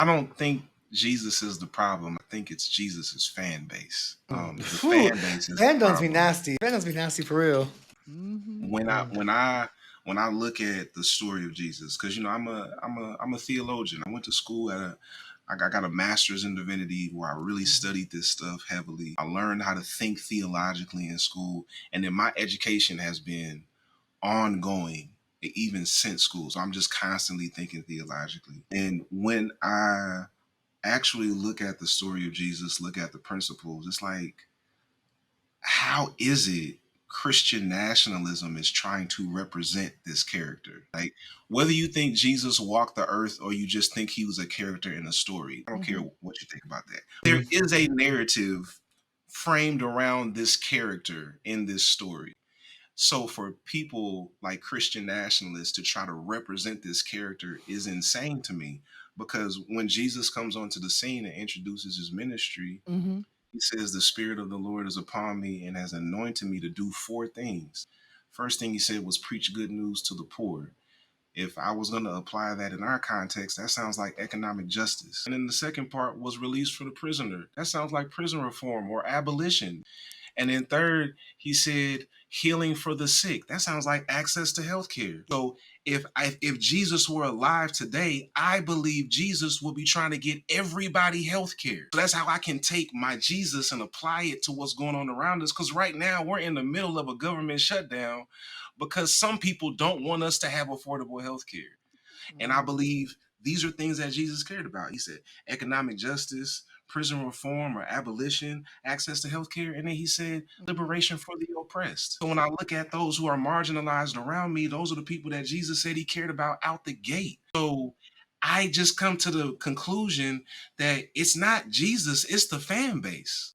I don't think Jesus is the problem. I think it's Jesus's fan base. The Whew, fan base is the fandoms be problem. nasty. Fandoms be nasty for real. Mm-hmm. When I when I when I look at the story of Jesus, because I'm a theologian. I went to school I got a master's in divinity where I really studied this stuff heavily. I learned how to think theologically in school, and then my education has been ongoing even since school. So I'm just constantly thinking theologically. And when I actually look at the story of Jesus, look at the principles, it's like, how is it Christian nationalism is trying to represent this character? Like, whether you think Jesus walked the earth or you just think he was a character in a story, I don't care what you think about that. There is a narrative framed around this character in this story. So for people like Christian nationalists to try to represent this character is insane to me, because when Jesus comes onto the scene and introduces his ministry, Mm-hmm. he says, "The Spirit of the Lord is upon me and has anointed me to do four things." First thing he said was preach good news to the poor. If I was going to apply that in our context, that sounds like economic justice. And then the second part was release for the prisoner. That sounds like prison reform or abolition. And then third, he said healing for the sick. That sounds like access to healthcare. So if Jesus were alive today, I believe Jesus will be trying to get everybody healthcare. So that's how I can take my Jesus and apply it to what's going on around us. Because right now we're in the middle of a government shutdown because some people don't want us to have affordable healthcare. And I believe these are things that Jesus cared about. He said economic justice, prison reform or abolition, access to healthcare, and then he said liberation for the oppressed. So when I look at those who are marginalized around me, those are the people that Jesus said he cared about out the gate. So I just come to the conclusion that it's not Jesus, it's the fan base.